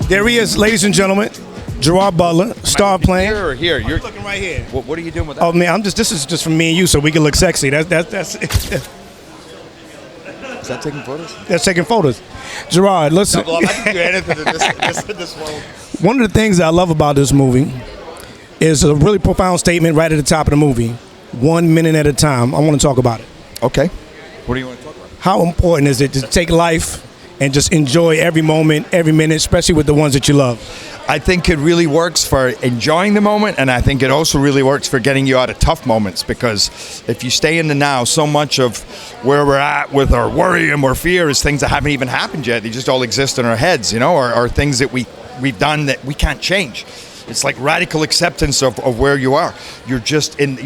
There he is, ladies and gentlemen. Gerard Butler, star playing. Here or here? You're looking right here. What are you doing with that? Oh man, this is just for me and you, so we can look sexy. That's Is that taking photos? that's taking photos. Gerard, listen. No, I can do anything in this world. One of the things I love about this movie is a really profound statement right at the top of the movie. 1 minute at a time. I want to talk about it. Okay. What do you want to talk about? How important is it to take life and just enjoy every moment, every minute, especially with the ones that you love? I think it really works for enjoying the moment, and I think it also really works for getting you out of tough moments, because if you stay in the now, so much of where we're at with our worry and our fear is things that haven't even happened yet. They just all exist in our heads, or things that we've done that we can't change. It's like radical acceptance of where you are. You're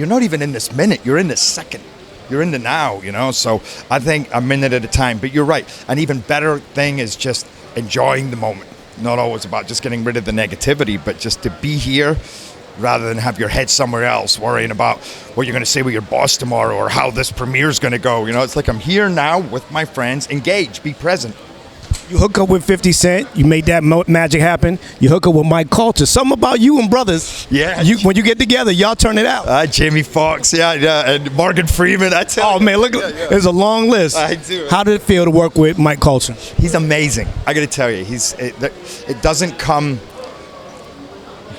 not even in this minute, you're in this second. You're in the now, so I think a minute at a time. But you're right. An even better thing is just enjoying the moment. Not always about just getting rid of the negativity, but just to be here rather than have your head somewhere else worrying about what you're going to say with your boss tomorrow or how this premiere's going to go. It's like I'm here now with my friends. Engage, be present. You hook up with 50 Cent. You made that magic happen. You hook up with Mike Colter. Something about you and brothers. Yeah. When you get together, y'all turn it out. Jamie Foxx, and Morgan Freeman. Man, look, there's a long list. I do. How did it feel to work with Mike Colter? He's amazing. I got to tell you, it doesn't come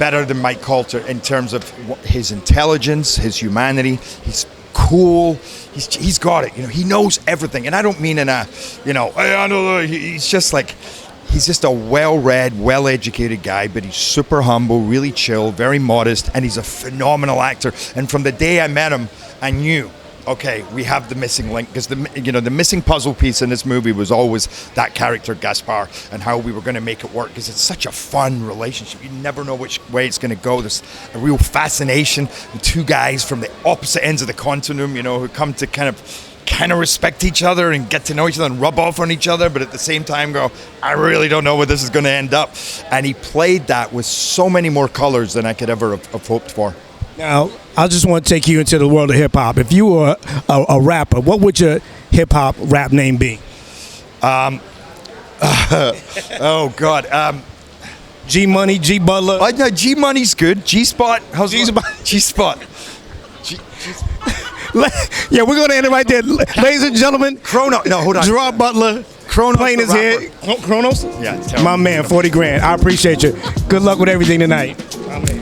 better than Mike Colter in terms of his intelligence, his humanity. He's cool. He's got it. He knows everything, and I don't mean in a, I know. He's just a well-read, well-educated guy, but he's super humble, really chill, very modest, and he's a phenomenal actor. And from the day I met him, I knew, okay, we have the missing link, because the missing puzzle piece in this movie was always that character Gaspar and how we were going to make it work, because it's such a fun relationship. You never know which way it's going to go. There's a real fascination with two guys from the opposite ends of the continuum, who come to kind of respect each other and get to know each other and rub off on each other, but at the same time go, I really don't know where this is going to end up. And he played that with so many more colors than I could ever have hoped for. Now, I just want to take you into the world of hip-hop. If you were a rapper, what would your hip-hop rap name be? Oh, God. G-Money, G Butler? No, G-Money's good. G-Spot. How's G-Spot. G-Spot. Yeah, we're going to end it right there. Ladies and gentlemen. Hold on. Gerard Butler. Kronos playing his head. Kronos? Yeah. My man, 40 grand. I appreciate you. Good luck with everything tonight. My man.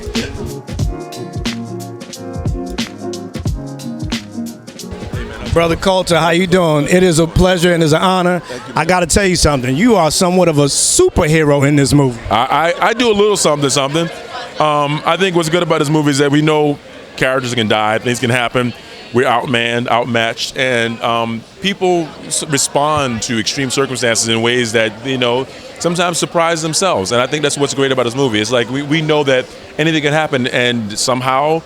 Brother Colter, how you doing? It is a pleasure and it's an honor. I got to tell you something. You are somewhat of a superhero in this movie. I do a little something. I think what's good about this movie is that we know characters can die, things can happen. We're outmanned, outmatched, and people respond to extreme circumstances in ways that, sometimes surprise themselves. And I think that's what's great about this movie. It's like we know that anything can happen, and somehow,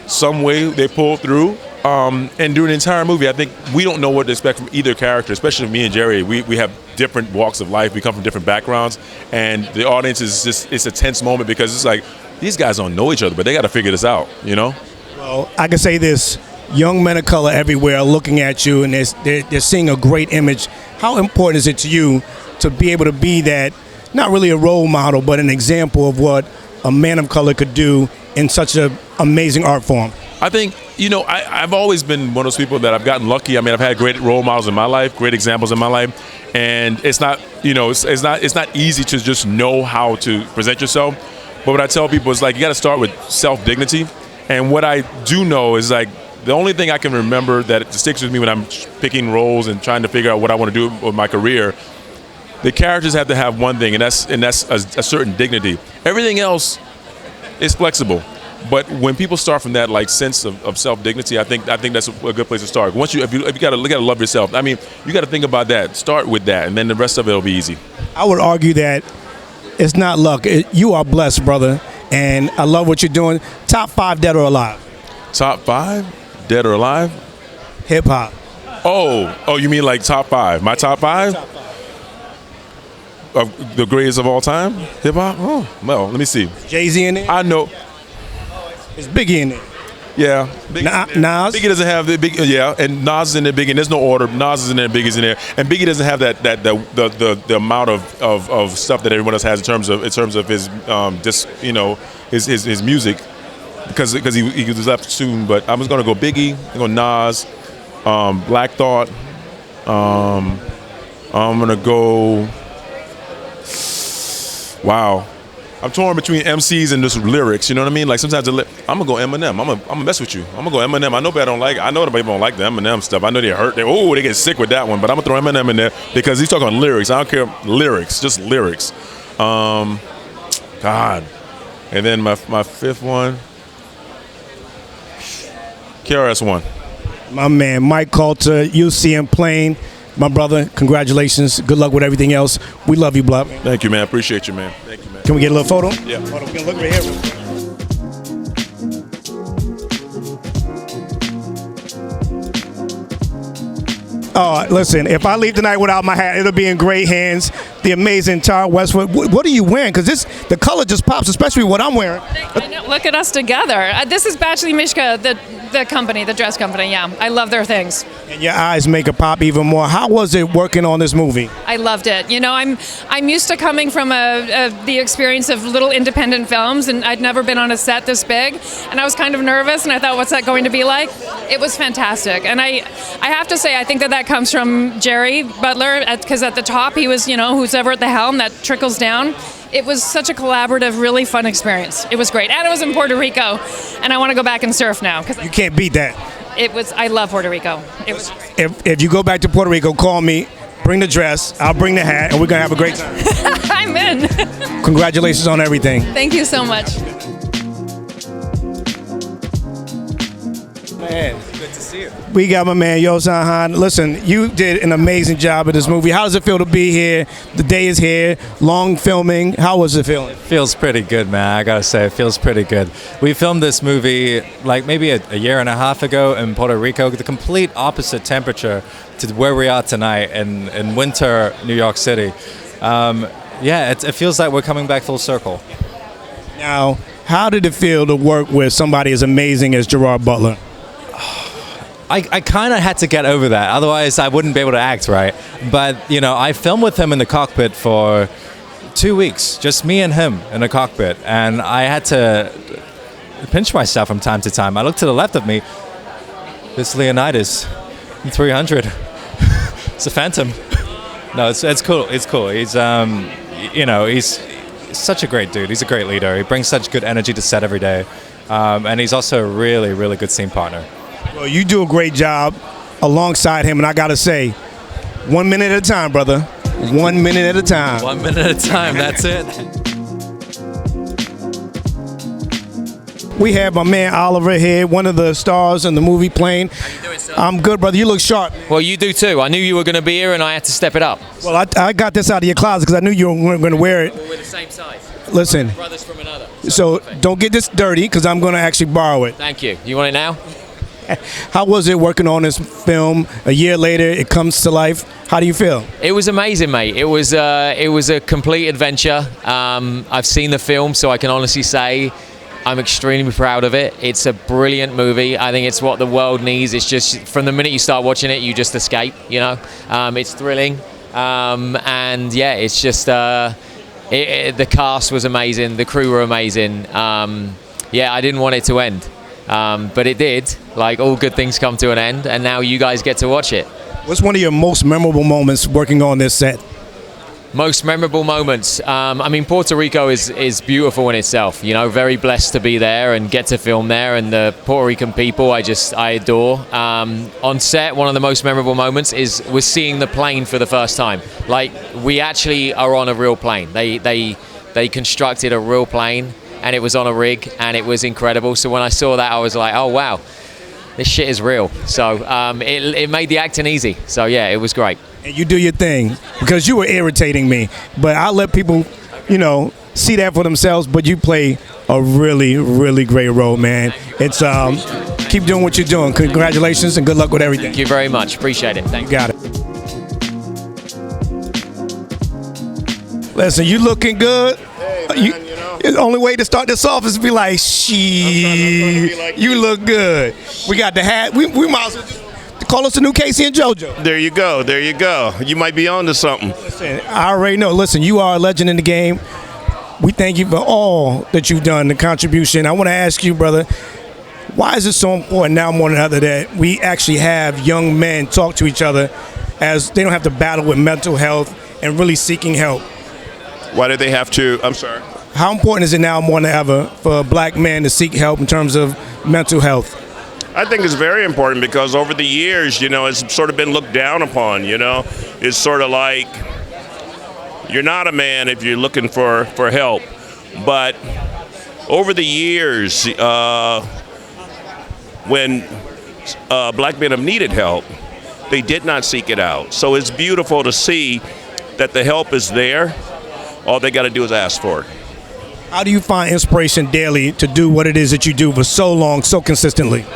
some way they pull through. And during the entire movie, I think we don't know what to expect from either character, especially me and Jerry. We have different walks of life. We come from different backgrounds. And the audience it's a tense moment, because it's like, these guys don't know each other, but they got to figure this out, Well, I can say this. Young men of color everywhere are looking at you, and they're seeing a great image. How important is it to you to be able to be that, not really a role model, but an example of what a man of color could do in such an amazing art form? I think, I've always been one of those people that I've gotten lucky. I mean, I've had great role models in my life, great examples in my life, and it's not, it's not easy to just know how to present yourself. But what I tell people is, like, you got to start with self-dignity. And what I do know is, like, the only thing I can remember that sticks with me when I'm picking roles and trying to figure out what I want to do with my career, the characters have to have one thing, and that's a certain dignity. Everything else is flexible. But when people start from that sense of self-dignity, I think that's a good place to start. Once if you got to love yourself. I mean, you got to think about that. Start with that, and then the rest of it will be easy. I would argue that it's not luck. You are blessed, brother, and I love what you're doing. Top 5 dead or alive? Top 5 dead or alive? Hip hop. Oh, you mean like top 5? My top 5? Top 5. Of the greatest of all time? Hip hop? Oh, well, let me see. Jay-Z in there? I know. Is Biggie in there? Yeah. Nas? Biggie doesn't have the big. Yeah, and Nas is in there. Biggie. And there's no order. Nas is in there. Biggie's in there. And Biggie doesn't have the amount of stuff that everyone else has in terms of his his music, because he was left soon. But I was gonna go Biggie. I'm gonna go Nas, Black Thought. I'm gonna go. Wow. I'm torn between MCs and just lyrics. You know what I mean? Like sometimes I'm gonna go Eminem. I'm gonna mess with you. I'm gonna go Eminem. I know people don't like. I know people don't like the Eminem stuff. I know they hurt. They get sick with that one. But I'm gonna throw Eminem in there because he's talking lyrics. I don't care lyrics, just lyrics. God. And then my fifth one, KRS-One. My man, Mike Colter. You see him playing. My brother, congratulations. Good luck with everything else. We love you, Block. Thank you, man. Appreciate you, man. Thank you, man. Can we get a little photo? Yeah. Hold on, look right here. Oh, listen, if I leave tonight without my hat, it'll be in great hands. The amazing Tara Westwood. What are you wearing? Because the color just pops, especially what I'm wearing. I know, look at us together. This is Bachelor Mishka, the company, the dress company. Yeah, I love their things. And your eyes make it pop even more. How was it working on this movie? I loved it. You know, I'm used to coming from the experience of little independent films, and I'd never been on a set this big, and I was kind of nervous, and I thought, what's that going to be like? It was fantastic, and I have to say, I think that comes from Jerry Butler, because at the top he was, who's ever at the helm, that trickles down. It was such a collaborative, really fun experience. It was great, and it was in Puerto Rico, and I want to go back and surf now. Cause you can't beat that. I love Puerto Rico. It was. If you go back to Puerto Rico, call me. Bring the dress. I'll bring the hat, and we're gonna have a great time. I'm in. Congratulations on everything. Thank you so much. Man, good to see you. We got my man Yo Sahan. Listen, you did an amazing job in this movie. How does it feel to be here? The day is here. Long filming. How was it feeling? Feels pretty good, man. I gotta say, it feels pretty good. We filmed this movie like maybe a year and a half ago in Puerto Rico. The complete opposite temperature to where we are tonight in winter New York City. It feels like we're coming back full circle. Now, how did it feel to work with somebody as amazing as Gerard Butler? I kind of had to get over that. Otherwise, I wouldn't be able to act right. But, I filmed with him in the cockpit for 2 weeks, just me and him in the cockpit. And I had to pinch myself from time to time. I looked to the left of me. This Leonidas in 300. It's a Phantom. No, it's cool. It's cool. He's, he's such a great dude. He's a great leader. He brings such good energy to set every day. And he's also a really, really good scene partner. Well, you do a great job alongside him, and I gotta say, 1 minute at a time, brother. 1 minute at a time. 1 minute at a time, that's it. We have my man Oliver here, one of the stars in the movie Plane. How you doing, sir? I'm good, brother. You look sharp. Well, you do too. I knew you were going to be here, and I had to step it up. Well, I got this out of your closet because I knew you weren't going to wear it. Well, we're the same size. Listen. Brothers from another. So don't get this dirty because I'm going to actually borrow it. Thank you. You want it now? How was it working on this film? A year later, it comes to life. How do you feel? It was amazing, mate. It was a complete adventure. I've seen the film, so I can honestly say I'm extremely proud of it. It's a brilliant movie. I think it's what the world needs. It's just from the minute you start watching it, you just escape. It's thrilling, and yeah, it's just the cast was amazing. The crew were amazing. I didn't want it to end. But it did. Like all good things come to an end, and now you guys get to watch it. What's one of your most memorable moments working on this set? Most memorable moments. Puerto Rico is beautiful in itself. Very blessed to be there and get to film there, and the Puerto Rican people I adore. On set, one of the most memorable moments was seeing the plane for the first time. Like we actually are on a real plane. They constructed a real plane. And it was on a rig, and it was incredible. So when I saw that, I was like, oh, wow, this shit is real. So it made the acting easy. So, yeah, it was great. And you do your thing, because you were irritating me. But I'll let people, see that for themselves. But you play a really, really great role, man. It's keep doing what you're doing. Congratulations, and good luck with everything. Thank you very much. Appreciate it. Thank you. Got it. Listen, you looking good. Hey, man, The only way to start this off is to be like, "She, you look good." We got the hat. We might as well just call us the new Casey and JoJo. There you go. There you go. You might be on to something. Listen, I already know. Listen, you are a legend in the game. We thank you for all that you've done, the contribution. I want to ask you, brother, why is it so important now more than ever that we actually have young men talk to each other as they don't have to battle with mental health and really seeking help? Why do they have to? I'm sorry. How important is it now more than ever for black men to seek help in terms of mental health? I think it's very important because over the years, it's sort of been looked down upon, It's sort of like you're not a man if you're looking for help. But over the years, when black men have needed help, they did not seek it out. So it's beautiful to see that the help is there. All they got to do is ask for it. How do you find inspiration daily to do what it is that you do for so long, so consistently?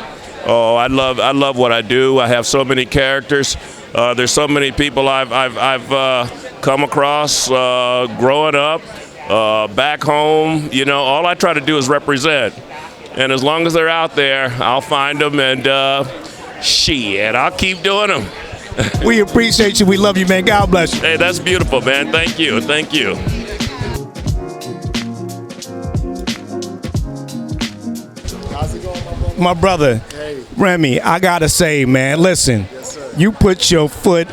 Oh, I love what I do. I have so many characters. There's so many people I've come across growing up, back home. All I try to do is represent. And as long as they're out there, I'll find them and I'll keep doing them. We appreciate you. We love you, man. God bless you. Hey, that's beautiful, man. Thank you. Thank you. My brother, Remy, I gotta say, man, listen, you put your foot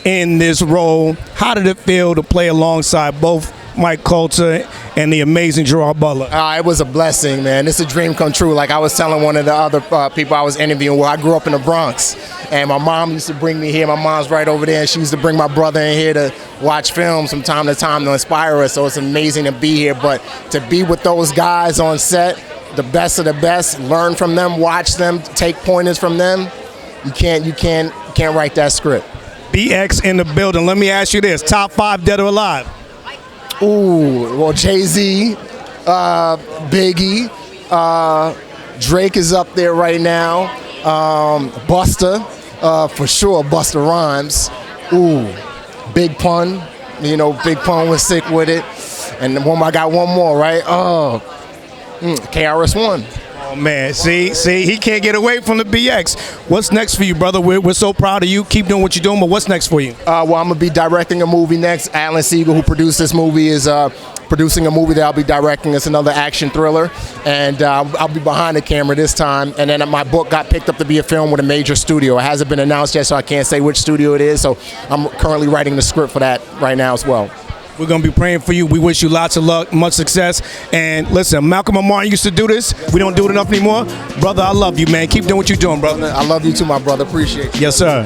in this role. How did it feel to play alongside both Mike Colter and the amazing Gerard Butler? It was a blessing, man. It's a dream come true. Like I was telling one of the other people I was interviewing, I grew up in the Bronx, and my mom used to bring me here. My mom's right over there, and she used to bring my brother in here to watch films from time to time to inspire us. So it's amazing to be here. But to be with those guys on set, the best of the best, learn from them, watch them, take pointers from them. You can't write that script. BX in the building. Let me ask you this: top 5 dead or alive? Ooh, well, Jay-Z, Biggie, Drake is up there right now. Busta, for sure, Busta Rhymes. Ooh, Big Pun. Big Pun was sick with it. And I got one more, right? KRS-One. Oh, man. See, he can't get away from the BX. What's next for you, brother? We're so proud of you. Keep doing what you're doing, but what's next for you? Well, I'm going to be directing a movie next. Alan Siegel, who produced this movie, is producing a movie that I'll be directing. It's another action thriller, and I'll be behind the camera this time. And then my book got picked up to be a film with a major studio. It hasn't been announced yet, so I can't say which studio it is. So I'm currently writing the script for that right now as well. We're going to be praying for you. We wish you lots of luck, much success. And listen, Malcolm and Martin used to do this. We don't do it enough anymore. Brother, I love you, man. Keep doing what you're doing, brother. I love you too, my brother. Appreciate you. Yes, sir.